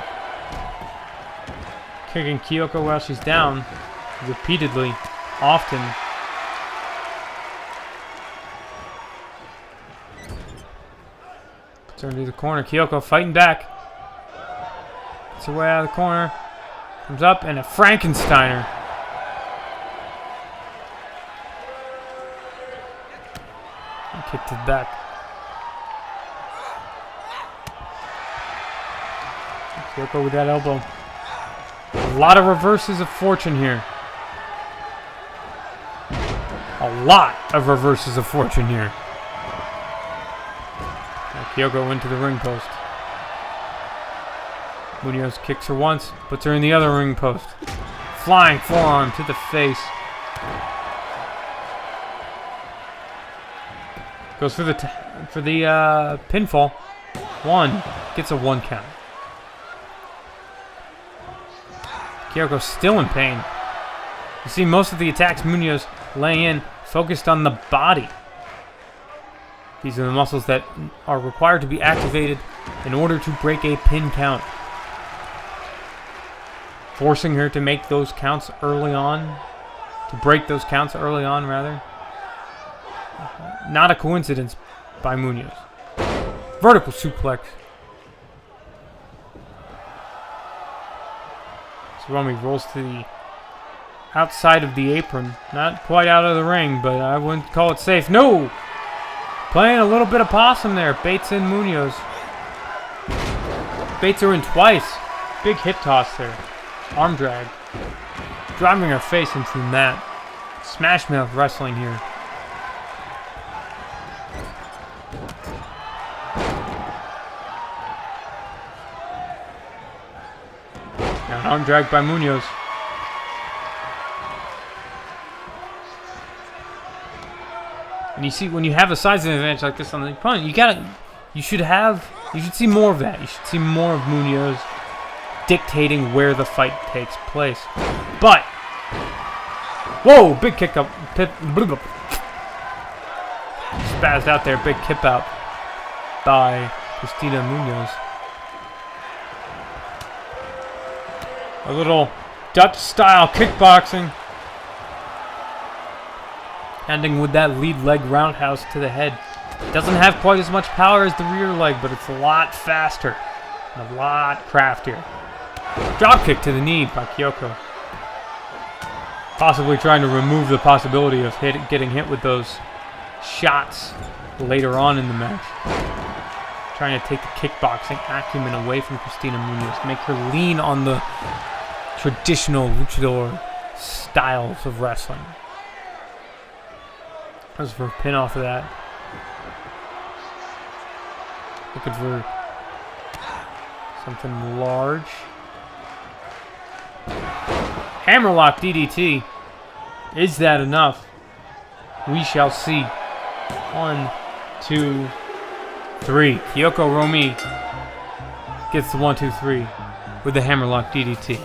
Kicking KIYOKO while she's down. Repeatedly. Often. Turn to the corner. KIYOKO fighting back. Gets her way out of the corner. Comes up and a Frankensteiner. And kick to the back. KIYOKO with that elbow. A lot of reverses of fortune here. A lot of reverses of fortune here. KIYOKO went to the ring post. Munoz kicks her once, puts her in the other ring post. Flying forearm to the face. Goes for the pinfall. One. Gets a 1 count. KIYOKO still in pain. You see most of the attacks Munoz laying in focused on the body. These are the muscles that are required to be activated in order to break a pin count. Forcing her to make those counts early on. To break those counts early on, rather. Not a coincidence by Munoz. Vertical suplex. So ROMI rolls to the outside of the apron. Not quite out of the ring, but I wouldn't call it safe. No! Playing a little bit of possum there. Baits in Munoz. Baits her in twice. Big hip toss there. Arm drag. Driving her face into the mat. Smash mouth wrestling here. Now an arm drag by Munoz. And you see, when you have a size advantage like this on the opponent, you should see more of that. You should see more of Munoz dictating where the fight takes place. But, whoa, big kick up, spazzed out there, big kip out by Christina Munoz. A little Dutch style kickboxing. Ending with that lead leg roundhouse to the head. Doesn't have quite as much power as the rear leg, but it's a lot faster and a lot craftier. Drop kick to the knee by KIYOKO. Possibly trying to remove the possibility of getting hit with those shots later on in the match. Trying to take the kickboxing acumen away from Cristina Munoz, make her lean on the traditional luchador styles of wrestling. As for a pin off of that. Looking for something large. Hammerlock DDT. Is that enough? We shall see. 1, 2, 3. KIYOKO ROMI gets the 1, 2, 3 with the Hammerlock DDT.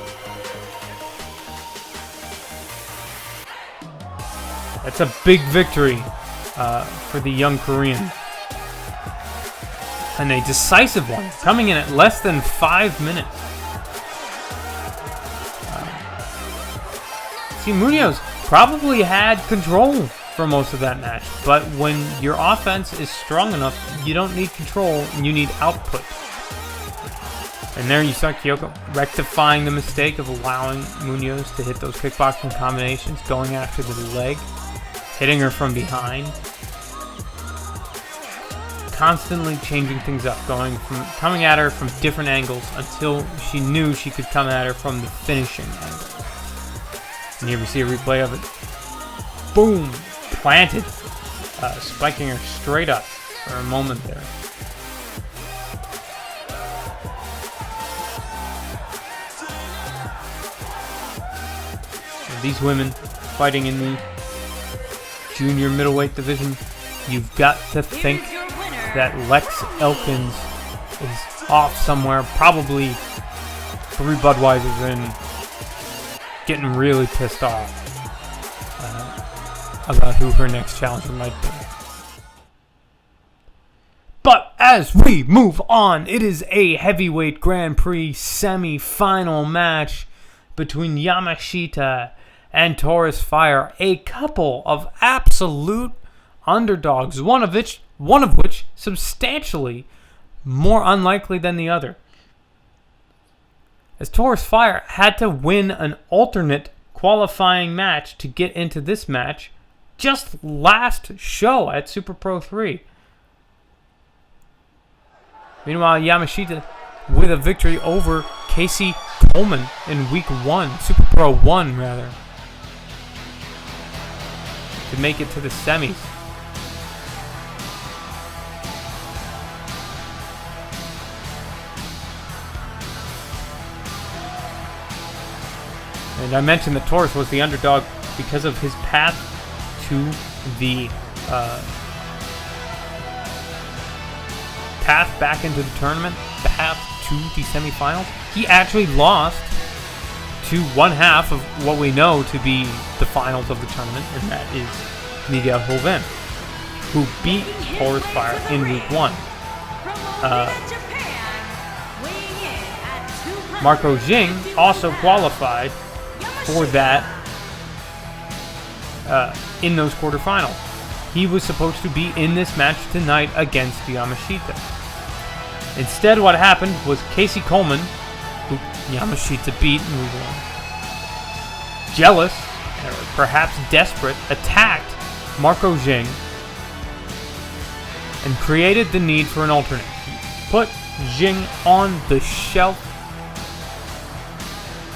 That's a big victory for the young Korean. And a decisive one, coming in at less than 5 minutes. See, Munoz probably had control for most of that match, but when your offense is strong enough, you don't need control, you need output. And there you saw KIYOKO rectifying the mistake of allowing Munoz to hit those kickboxing combinations, going after the leg, hitting her from behind. Constantly changing things up, coming at her from different angles until she knew she could come at her from the finishing angle. And here we see a replay of it. Boom! Planted. Spiking her straight up for a moment there. And these women fighting in the junior middleweight division, you've got to think that Lex Elkins is off somewhere, probably 3 Budweisers in, getting really pissed off about who her next challenger might be. But as we move on, it is a heavyweight Grand Prix semi-final match between Yamashita and Taurus Fire, a couple of absolute underdogs, one of which substantially more unlikely than the other. As Taurus Fire had to win an alternate qualifying match to get into this match just last show at Super Pro 3. Meanwhile, Yamashita with a victory over Casey Coleman in Week 1, Super Pro 1 rather, to make it to the semis. And I mentioned that Taurus was the underdog because of his path to the path back into the tournament, path to the semifinals. He actually lost to one half of what we know to be the finals of the tournament, and that is Miguel Hoven, who beat Taurus Fire in Week 1. Marco Jing also qualified for that in those quarterfinals. He was supposed to be in this match tonight against Yamashita. Instead, what happened was Casey Coleman, who Yamashita beat in Week 1, jealous, or perhaps desperate, attacked Marco Jing and created the need for an alternate. He put Jing on the shelf,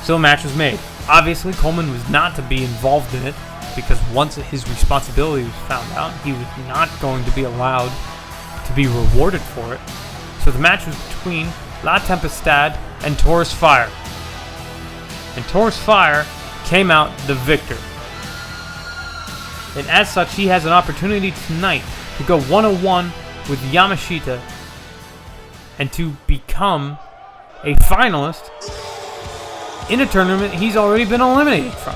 so a match was made. Obviously, Coleman was not to be involved in it, because once his responsibility was found out, he was not going to be allowed to be rewarded for it. So the match was between La Tempestad and Taurus Fire. And Taurus Fire came out the victor. And as such, he has an opportunity tonight to go 1-1 with Yamashita and to become a finalist in a tournament he's already been eliminated from.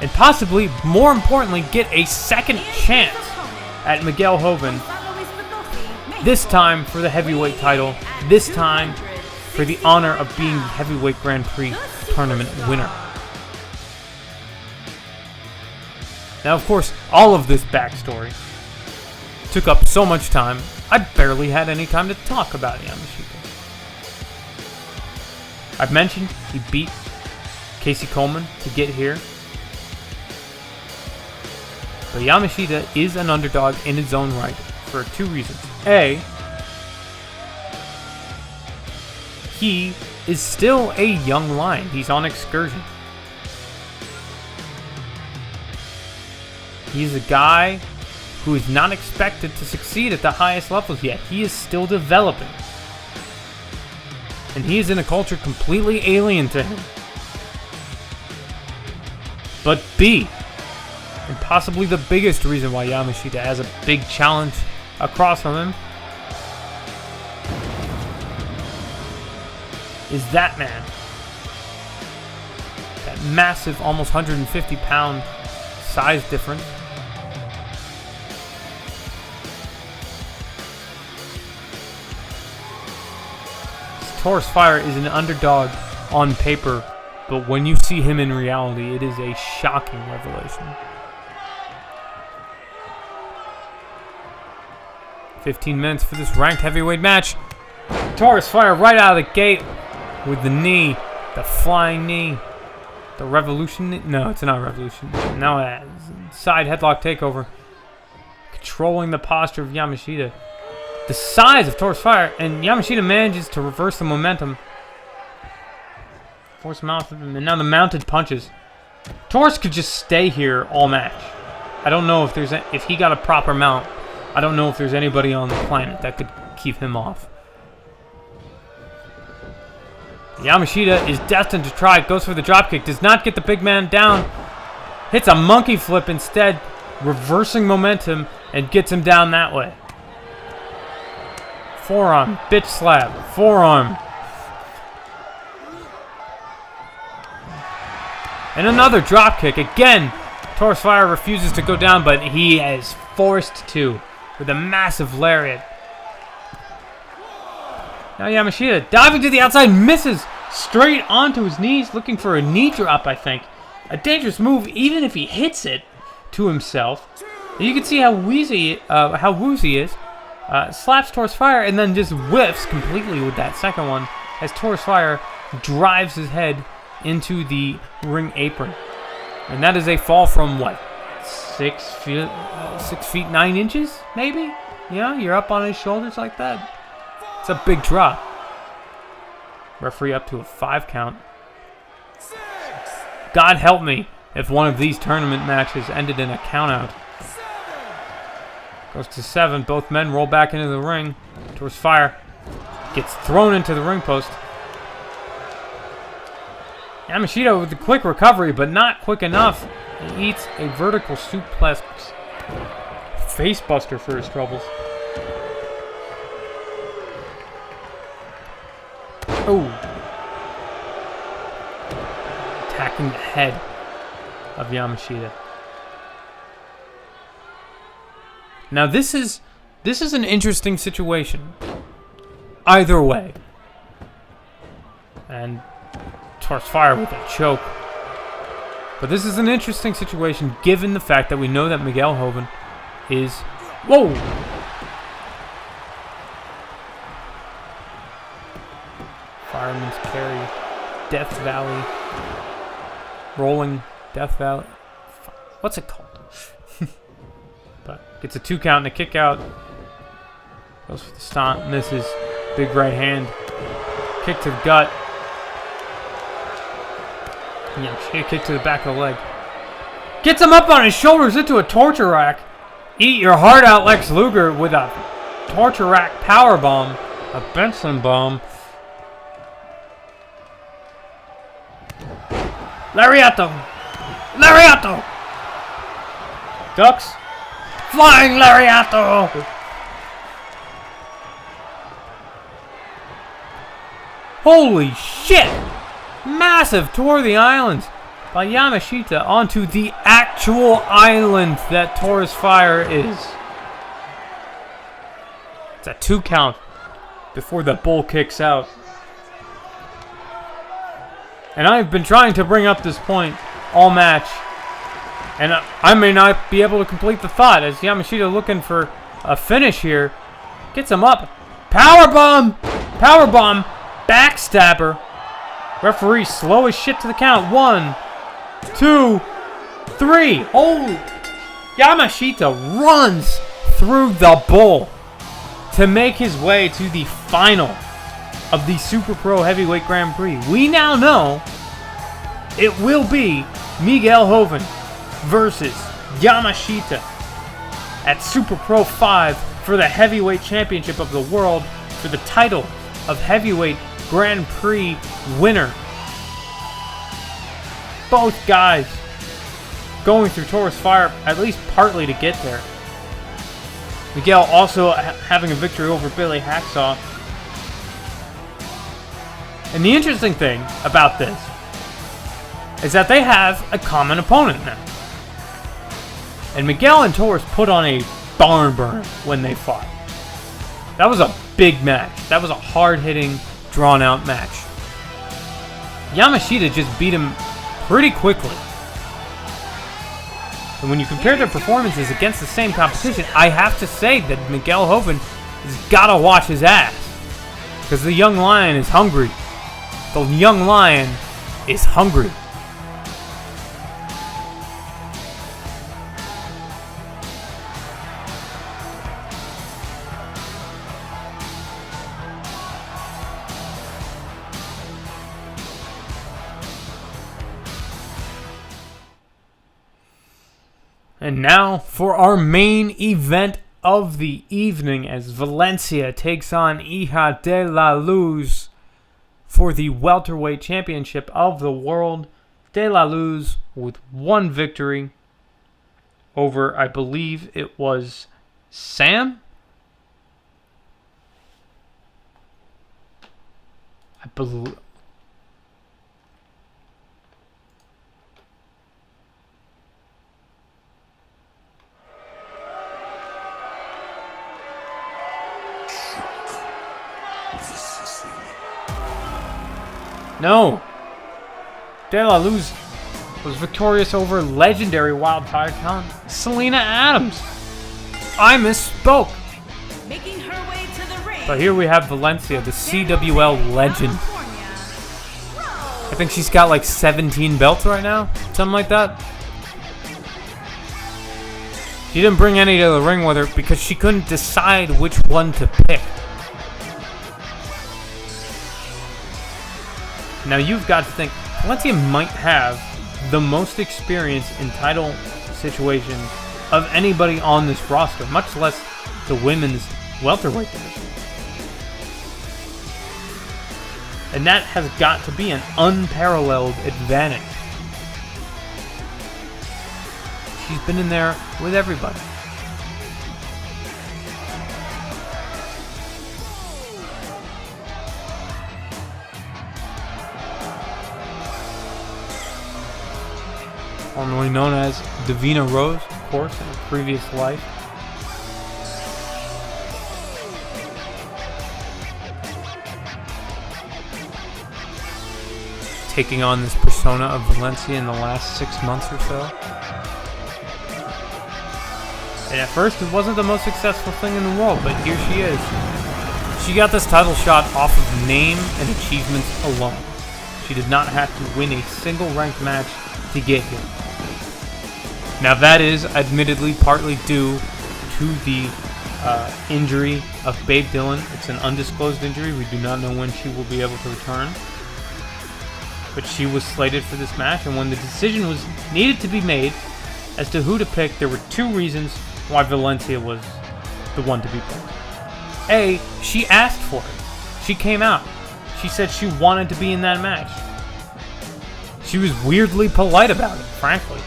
And possibly, more importantly, get a second chance at Miguel Hoven. This time for the heavyweight title. This time for the honor of being the heavyweight Grand Prix tournament winner. Now, of course, all of this backstory took up so much time, I barely had any time to talk about Yamashita. I've mentioned he beat Casey Coleman to get here. But Yamashita is an underdog in his own right for two reasons. A, he is still a young lion. He's on excursion. He's a guy who is not expected to succeed at the highest levels yet. He is still developing. And he is in a culture completely alien to him. But B, and possibly the biggest reason why Yamashita has a big challenge across from him, is that man. That massive, almost 150-pound size difference. Taurus Fire is an underdog on paper, but when you see him in reality, it is a shocking revelation. 15 minutes for this ranked heavyweight match. Taurus Fire right out of the gate with the knee, the flying knee, the revolution. No, it's not revolution. Now a side headlock takeover, controlling the posture of Yamashita. The size of Taurus Fire, and Yamashita manages to reverse the momentum. Force mount, and now the mounted punches. Taurus could just stay here all match. I don't know if if he got a proper mount. I don't know if there's anybody on the planet that could keep him off. Yamashita is destined to try. Goes for the dropkick. Does not get the big man down. Hits a monkey flip instead, reversing momentum, and gets him down that way. Forearm, bitch slap, forearm. And another drop kick. Again, Taurus Fire refuses to go down, but he is forced to with a massive lariat. Now Yamashita diving to the outside, misses straight onto his knees, looking for a knee drop, I think. A dangerous move, even if he hits it to himself. You can see how woozy he is. Slaps Taurus Fire and then just whiffs completely with that second one as Taurus Fire drives his head into the ring apron. And that is a fall from what? 6 feet 9 inches, maybe? Yeah, you're up on his shoulders like that. It's a big drop. Referee up to a 5 count. God help me if one of these tournament matches ended in a countout. Goes to 7. Both men roll back into the ring. Taurus Fire gets thrown into the ring post. Yamashita with the quick recovery, but not quick enough. He eats a vertical suplex facebuster for his troubles. Oh. Attacking the head of Yamashita. Now this is an interesting situation. Either way. And Taurus Fire with a choke. But this is an interesting situation given the fact that we know that Miguel Hoven is... Whoa! Fireman's carry. Death Valley. Rolling Death Valley. What's it called? But gets a 2 count and a kick out. Goes for the stomp. Misses. Big right hand. Kick to the gut. Yeah, kick to the back of the leg. Gets him up on his shoulders into a torture rack. Eat your heart out, Lex Luger, with a torture rack power bomb. A Benson bomb. Lariato! Lariato! Ducks. Flying Lariato! Holy shit! Massive tour of the islands by Yamashita onto the actual island that Taurus Fire is. It's a 2 count before the bull kicks out. And I've been trying to bring up this point all match. And I may not be able to complete the thought as Yamashita looking for a finish here. Gets him up. Powerbomb! Powerbomb! Backstabber. Referee slow as shit to the count. 1, 2, 3. Oh! Yamashita runs through the bull to make his way to the final of the Super Pro Heavyweight Grand Prix. We now know it will be Miguel Hoven versus Yamashita at Super Pro 5 for the Heavyweight Championship of the World for the title of Heavyweight Grand Prix winner. Both guys going through Taurus Fire at least partly to get there. Miguel also having a victory over Billy Hacksaw. And the interesting thing about this is that they have a common opponent now. And Miguel and Taurus put on a barn burner when they fought. That was a big match. That was a hard-hitting, drawn-out match. Yamashita just beat him pretty quickly. And when you compare their performances against the same competition, I have to say that Miguel Hoven has got to watch his ass. Because the young lion is hungry. The young lion is hungry. And now for our main event of the evening as Valencia takes on Hija de la Luz for the Welterweight Championship of the World. De la Luz with one victory over, I believe it was Sam? I believe... No! De La Luz was victorious over legendary Wild Tiger talent Selena Adams. I misspoke. Making her way to the ring. But here we have Valencia, the CWL legend. I think she's got like 17 belts right now, something like that. She didn't bring any to the ring with her because she couldn't decide which one to pick. Now you've got to think, Valencia might have the most experience in title situations of anybody on this roster, much less the women's welterweight division. And that has got to be an unparalleled advantage. She's been in there with everybody. Formerly known as Davina Rose, of course, in a previous life. Taking on this persona of Valencia in the last 6 months or so. And at first it wasn't the most successful thing in the world, but here she is. She got this title shot off of name and achievements alone. She did not have to win a single ranked match to get here. Now that is admittedly partly due to the injury of Babe Dillon. It's an undisclosed injury. We do not know when she will be able to return. But she was slated for this match, and when the decision was needed to be made as to who to pick, there were two reasons why Valencia was the one to be picked. A, she asked for it. She came out. She said she wanted to be in that match. She was weirdly polite about it, frankly.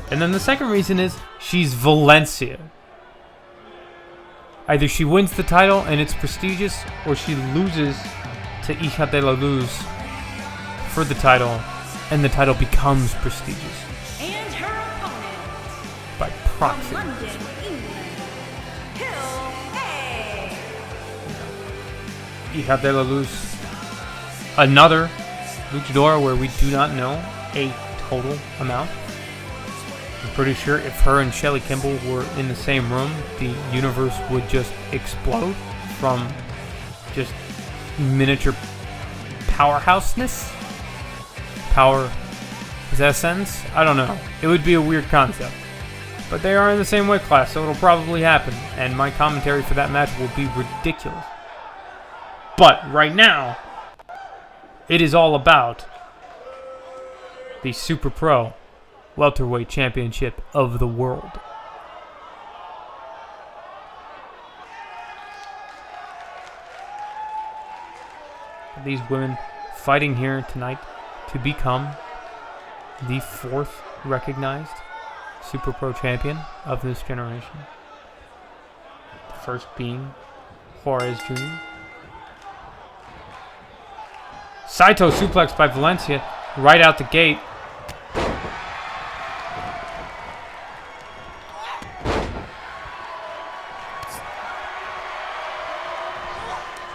And then the second reason is she's Valencia. Either she wins the title and it's prestigious, or she loses to Hija de la Luz for the title, and the title becomes prestigious. And her opponent, by proxy. from London, England, Hill A. Hija de la Luz. Another luchadora where we do not know a total amount. I'm pretty sure if her and Shelly Kimball were in the same room, the universe would just explode from just miniature powerhouseness? Power... Is that a sentence? I don't know. It would be a weird concept. But they are in the same weight class, so it'll probably happen. And my commentary for that match will be ridiculous. But right now, it is all about the Super Pro Welterweight Championship of the world. These women fighting here tonight to become the 4th recognized Super Pro champion of this generation. The first being Juarez Jr. Saito suplex by Valencia right out the gate.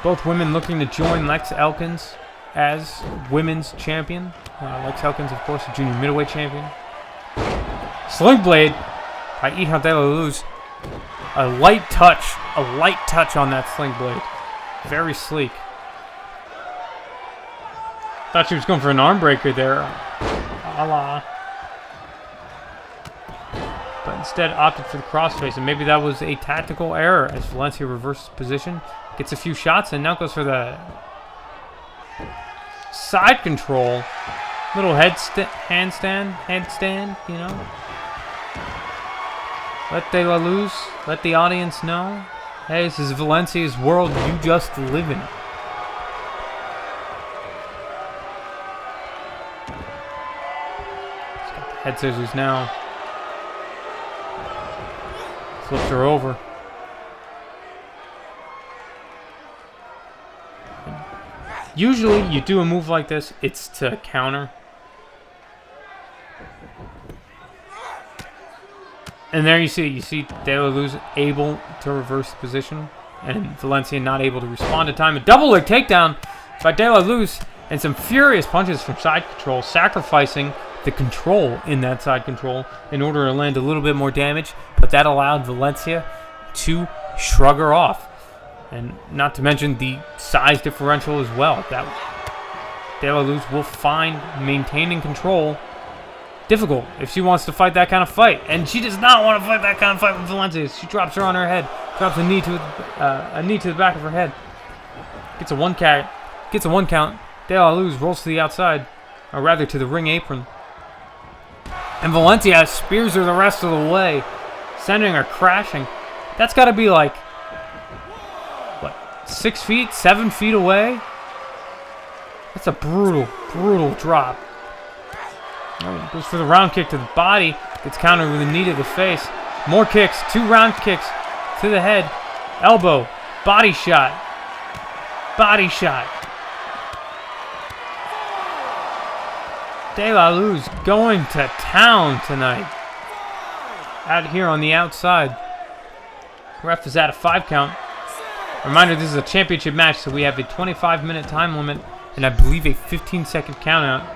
Both women looking to join Lex Elkins as women's champion. Lex Elkins, of course, a junior middleweight champion. Sling blade by HIJA de la Luz. A light touch on that sling blade. Very sleek. Thought she was going for an arm breaker there. A la. But instead opted for the crossface, and maybe that was a tactical error as Valencia reverses position, gets a few shots, and now goes for the side control. Little handstand, you know. Let De La Luz, let the audience know, hey, this is Valencia's world, you just live in it. He's got the head scissors now. Flips her over. Usually, you do a move like this, it's to counter. And there you see De La Luz able to reverse the position, and Valencia not able to respond in time. A double leg takedown by De La Luz, and some furious punches from side control, sacrificing the control in that side control in order to land a little bit more damage, but that allowed Valencia to shrug her off. And not to mention the size differential as well. That De La Luz will find maintaining control difficult if she wants to fight that kind of fight. And she does not want to fight that kind of fight with Valencia. She drops her on her head. Drops a knee to the back of her head. Gets a one count. De La Luz rolls to the outside. Or rather to the ring apron. And Valencia spears her the rest of the way. Sending her crashing. That's got to be like... 6 feet, 7 feet away. That's a brutal drop. Goes for the round kick to the body. Gets countered with a knee to the face. More kicks, 2 round kicks to the head. Elbow, body shot. De La Luz going to town tonight. Out here on the outside. Ref is at a 5 count. Reminder, this is a championship match, so we have a 25-minute time limit, and I believe a 15-second countout.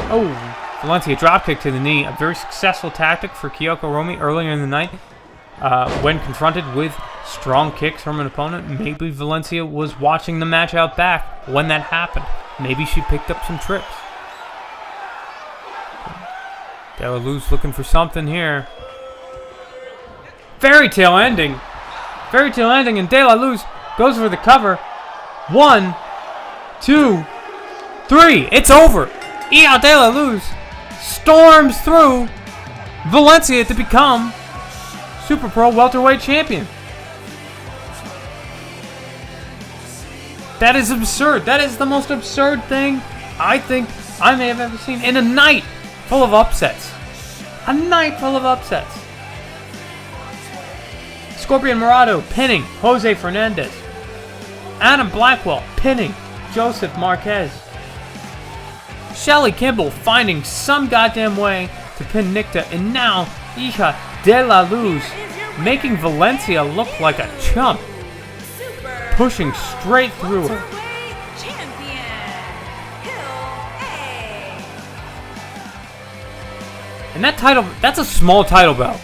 Oh, Valencia dropkick to the knee. A very successful tactic for KIYOKO ROMI earlier in the night. When confronted with strong kicks from an opponent, maybe Valencia was watching the match out back when that happened. Maybe she picked up some trips. De La Luz looking for something here. Fairy tale ending, and De La Luz goes for the cover. 1, 2, 3. It's over. HIJA de La Luz storms through Valencia to become Super Pro Welterweight Champion. That is absurd. That is the most absurd thing I think I may have ever seen in a night full of upsets. A night full of upsets. Scorpion Morado pinning Jose Fernandez. Adam Blackwell pinning Joseph Marquez. Shelly Kimball finding some goddamn way to pin NIKTA. And now HIJA de La Luz making Valencia look like a chump. Pushing straight through her. And that title, that's a small title belt.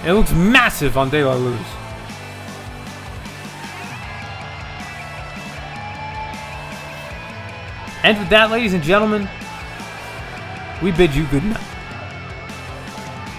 It looks massive on De La Luz. And with that, ladies and gentlemen, we bid you good night.